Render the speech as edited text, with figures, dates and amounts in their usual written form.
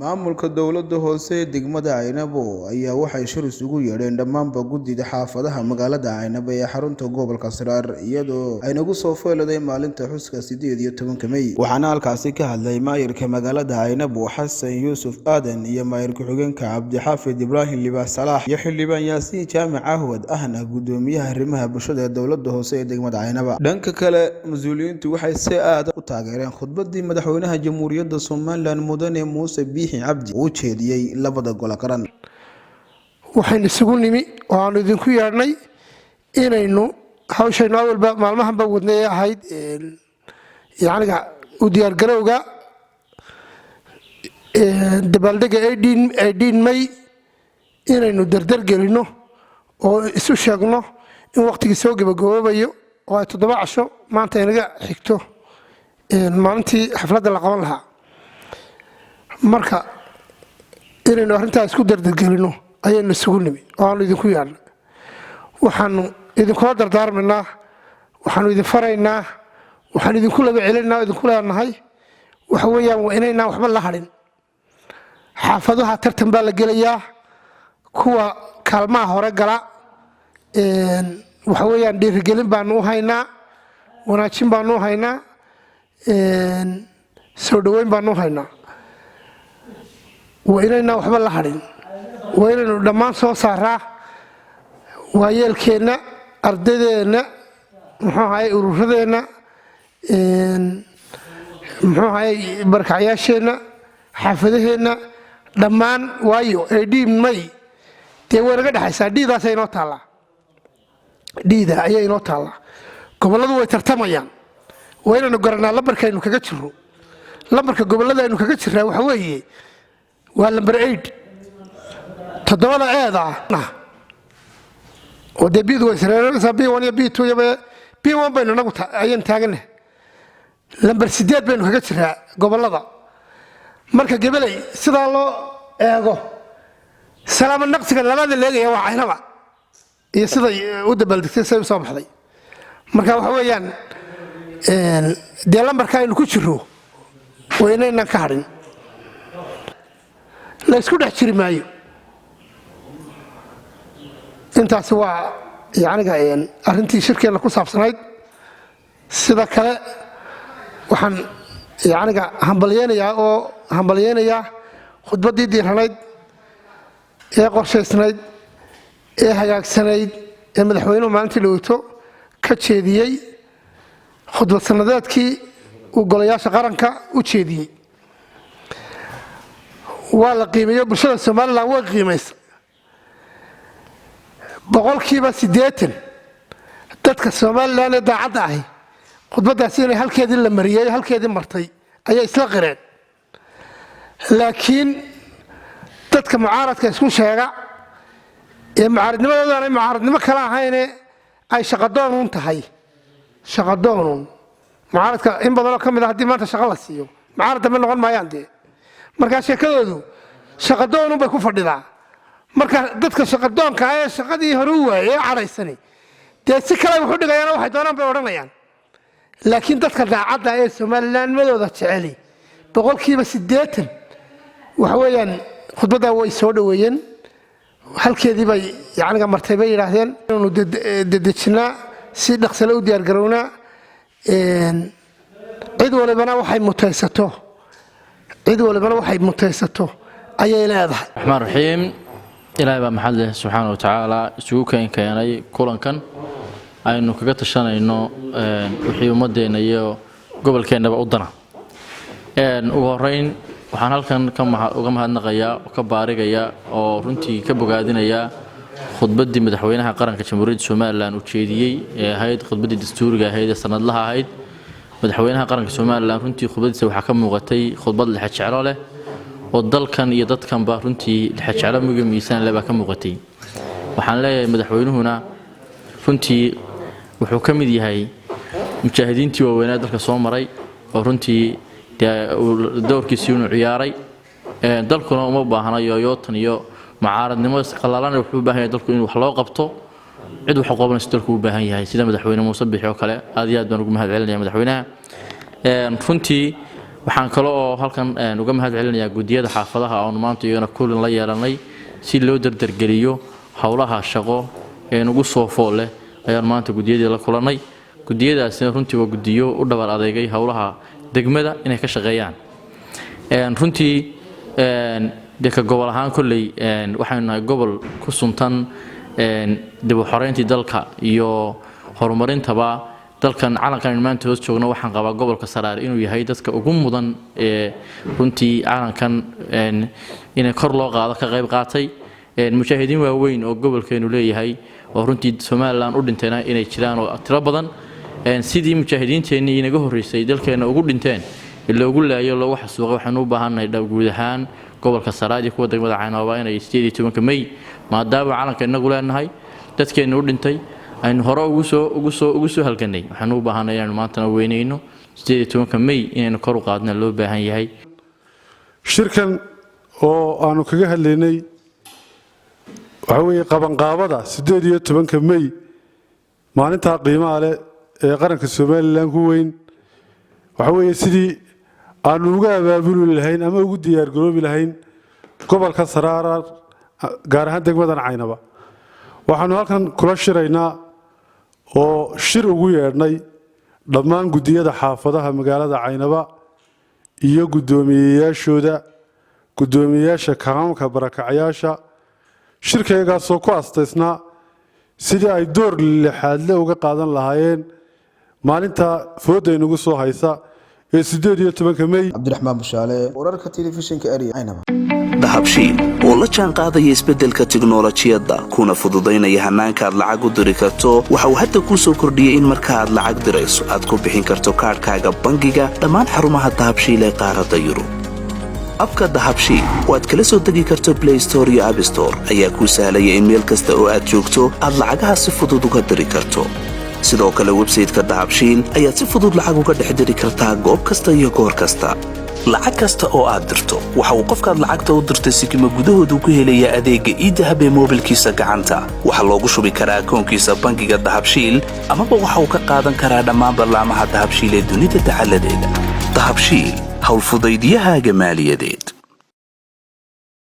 Maamulka dowladda hoose ee degmada Aynabo ayaa waxay shir isugu yeedheen dhammaanba guddida xaafadaha magaalada Aynabo ee xarunta gobolka Saraar iyadoo ay nagu soo fooladay maalinta xuska 18 May. Waxaana halkaasi ka hadlay maayirka magaalada Aynabo Xasan Yuusuf Aadan iyo maayir ku-xigeenka Cabdixaafid Ibraahim Libaas Salaax iyo xildhibaan Yaasiin Jaamac Ahwad ahna guddoomiyaha arrimaha bulshada ee dowladda hoose ee degmada Aynabo. Dhanka kale, mas'uuliyiintu waxay si aad u taageereen khudbadii madaxweynaha Jamhuuriyadda Soomaaliland Mudane Muuse Cabdi uu jeediyay labada gol qaran. waxaan isugu nimi oo aan idinku yeernay inaynu hawshaynu awalba maalmahanba wadnay ahayd yaaniga u diyaar garowga dabaaldega 18 May inaynu dardar gelino oo isu sheegno in waqtigii soo gabagaboobayo oo ay 7 casho maanta inaga xigto maalintii xafladda la qaban lahaa. marka inaynu arrintaas isku dardargelino ayaynu isugu nimi oo aanu idinku yeernay. waxaanu idinkula dardaarmaynaa, waxaanu idin faraynaa, waxaan idinku laba celinaynaa oo idinku leenahay waxa weeyaan waa inaynaan waxba la hadhin. xaafadaha tartan baa la gelayaa, kuwa kaalmaha hore gala waxa weeyaan dhiirigelin baanu u haynaa, wanaajin baanu u haynaa, soo dhoweyn baanu u haynaa. waa inaynaan waxba la hadhin, waa inaynu dhammaan soo saaraa waayeelkeenna, ardadeenna, muxuu ahaye ururadeenna, muxuu ahaye barkacyaasheenna, xaafadaheenna dhammaan. waayo 18 May dee way naga dhexaysaa, dhiidaas ay inoo taallaa, dhiida ayay inoo taallaa. gobolladu way tartamayaan, waa inaynu garanaa lambarka aynu kaga jirro. lambarka gobollada aynu kaga jirraa waxa weeye waa lambar 8 todobada eeda oo deebidu way sareeraysaa B1 iyo B2 iyo B1 baynu nagu ayaan taaganahay. lambar 8 baynu kaga jiraa gobollada. marka gabalay sida loo eego salaam naqsiga labada leegaya waa Aynaba iyo sida u dabaaldegtay say soo baxday. marka waxa weeyaan dee lambarka aynu ku jirro waa inaynan ka hadhin, la isku dhex jiri maayo. intaasi waa yaaniga arrintii shirkeena ku saabsanayd. sida kale waxaan yaaniga hambalyeenayaa khudbaddii diiranayd ee qorshaysnayd ee hagaagsanayd ee madaxweynuhu maalintii dhaweyto ka jeediyey khudbad sanadeedkii uu golayaasha qaranka u jeediyey. waa la qiimeeyo, bulshada Soomaaliland way qiimaysa 80% dadka Soomaaliland ee daacadda ahi khudbadaasi inay halkeedii la mariyay, halkeedii martay ayay isla qireen. laakiin dadka mucaaradka isku sheega ee mucaaradnimadooda aanay mucaaradnimo kala ahayn ay shaqadoon tahay, shaqadoon mucaaradka in badan oo ka mid ah haddii maanta shaqo la siiyo mucaarad ma noqon maayaan dee. marka sheekadoodu shaqadoon bay ku fadhidaa. marka dadka shaqadoonka ah ee shaqadii hore u waayay caraysani dee si kale wuxuu dhigayaan waxay doonaan bay odhanayaan. laakiin dadka daacadda ee Soomaaliland madooda jeceli 80% waxa weeyaan khudbadda way soo dhaweeyeen, halkeedii bay yaaniga martay bay yiraahdeen inuu dedejinaa si dhaqso leh u diyaar garownaa. cid walibana waxay mutaysato ayay leedahay. الرحمن الرحيم. إلهي بقى محله سبحانه وتعالى isugu keenay kulankan aynu kaga tashanayno wixii ummadeena iyo gobolkeenaba u dana. ugu horeyn waxaan halkan uga mahadnaqayaa oo ka baarigayaa oo runtii ka bogaadinaya khudbadii madaxweynaha qaranka Jamhuuriyadda Soomaaliland uu jeediyay ee ahayd khudbadii dastuuriga ahayd ee sanadlaha ahayd. madaxweynaha qaranka Soomaaliland runtii khudbadiisa waxa ka muuqatay khudbad la jecel leh oo dalkan iyo dadkan ba runtii la jecel muhiim miisaan leh ba ka muuqatay. waxaan leeyahay madaxweynuhuna runtii wuxuu ka mid yahay mujaahidiintii waaweynaa dalka soo maray oo runtii doorkiisii uu ciyaaray. dalkuna uma baahna yootan iyo mucaaradnimo qallalan. wuxuu u baahan yahay dalku in wax loo qabto, cid wax qabanayso dalku u baahan yahay sida madaxweyne Muuse Biixi oo kale. aad iyo aad baan ugu mahadcelinayaa madaxweynaha. runtii waxaan kale oo halkan uga mahad celinayaa gudiyada xaafadaha oo maanta iyagana kulan la yeelanay si loo dardargeliyo howlaha shaqo ee ugu soo fool leh ayaan maanta gudiyada la kulanay gudiyadaasina runtii waa gudiyo u dhabar adeegay howlaha degmada inay ka shaqeeyaan runtii dadka gobol ahaan kulley waxaynu nahay gobol ku suntan dib u xoreyntii dalka iyo horumarintaba dalkan calankan maanta hoos joogno waxaan qabaa gobolka Saraar inuu yahay dadka ugu mudan ee runtii calankan inay kor loo qaado ka qayb qaatay mujaahidiin waaweyn oo gobolkeenu leeyahay oo runtii Soomaaliland u dhintayna inay jiraan oo tiro badan sidii mujaahidiinteennii inaga horeysay dalkeena ugu dhinteen ilaa ugu laayo loo xasuuqay waxaan u baahanahay guud ahaan gobolka Saraar iyo kuwa degmada Caynaba inay 18 May maadaama calanka inagu leenahay dadkeena u dhintay aynu hore ugu soo halganay waxaan u baahanahay inaan maanta weynayno 18 May inaynu kor u qaadno loo baahan yahay shirkan oo aanu kaga hadlaynay waxa weeye qabanqaabada 18 May maalinta qiimaha leh ee qaranka Soomaaliland ku weyn waxa weeye sidii aanu uga abaabuli lahayn ama ugu diyaar garoobi lahayn gobolka Saraar gaar ahaan degmada Caynaba waxaanu halkan kula shiraynaa oo shir ugu yeedhnay dhammaan gudiyada xaafadaha magaalada Caynaba iyo gudoomiyeyaasha kaamka barakacayaasha shirkaygaas oo ku astaysnaa sidii ay door lixaad leh uga qaadan lahaayeen maalinta fooda inagu soo haysa ee 18 May Cabdiraxmaan Bushaale wararka telefishinka Ariya Caynaba dahabshiil oo la jaan qaadaya isbeddelka tiknoolajiyadda kuna fududaynaya hanaanka aad lacag u diri karto waxa uu hadda kuu soo kordhiyey in marka aad lacag dirayso aad ku bixin karto kaadhkaaga bangiga dhammaan xarumaha dahabshiil ee qaaradda Yurub abka dahabshiil oo aad kala soo degi karto Play Store iyo App Store ayaa kuu sahlaya in meel kasta oo aad joogto aad lacagaha si fudud uga diri karto sidoo kale website-ka dahabshiil ayaad si fudud lacag uga dhex diri kartaa goob kasta iyo goor kasta lacag kasta oo aad dirto waxa uu qofkaad lacagta u dirtay sikimo gudahoodu ku helayaa adeegga e-dahab ee moobilkiisa gacanta waxa loogu shubi karaa akoonkiisa bangiga dahabshiil amaba waxa uu ka qaadan karaa dhammaan barnaamijyada dahabshiil ee dunida dacaladeeda dahabshiil hawl fudaydiyahaaga maaliyadeed